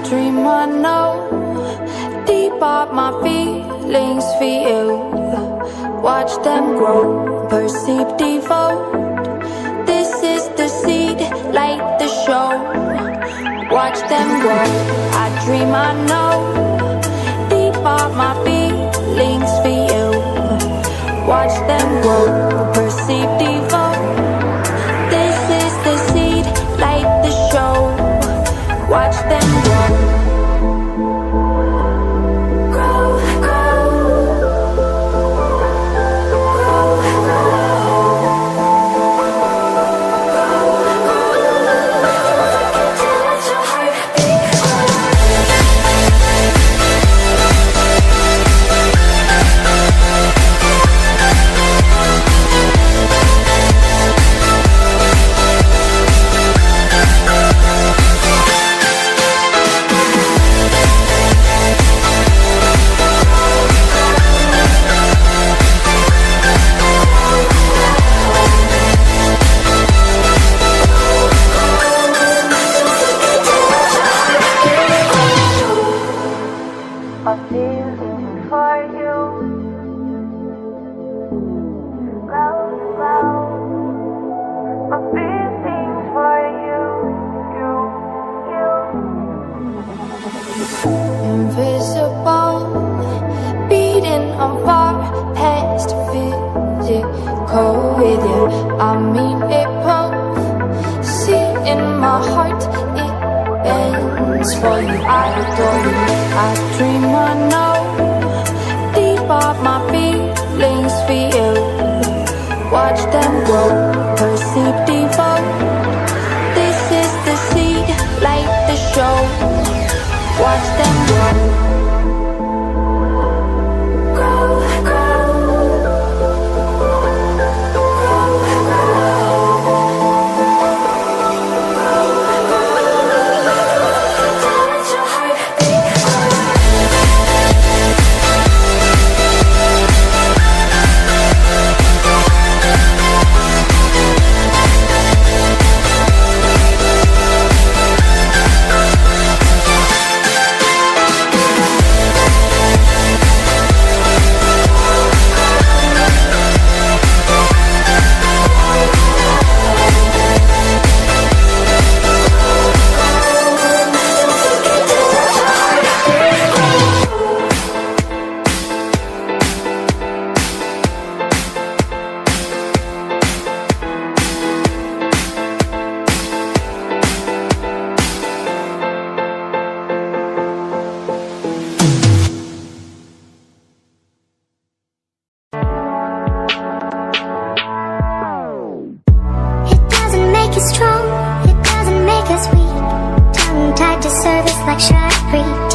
dream I know, deep up my feelings for you. Watch them grow, perceive, devote. This is the seed, like the show. Watch them grow, I dream I know, deep up my feelings for you. Watch them grow, perceive, devote. This is the seed, like the show. Watch them grow. A feeling for you, a feeling for you, Invisible, beating on far past physical with you. I mean it both. See in my heart it bends for you. I adore you. I dream I know, deep up my feelings for you. Watch them grow, perceive, devote. This is the seed, like the show. Watch them grow. Strong, it doesn't make us weak. Tongue tied to service like shark free.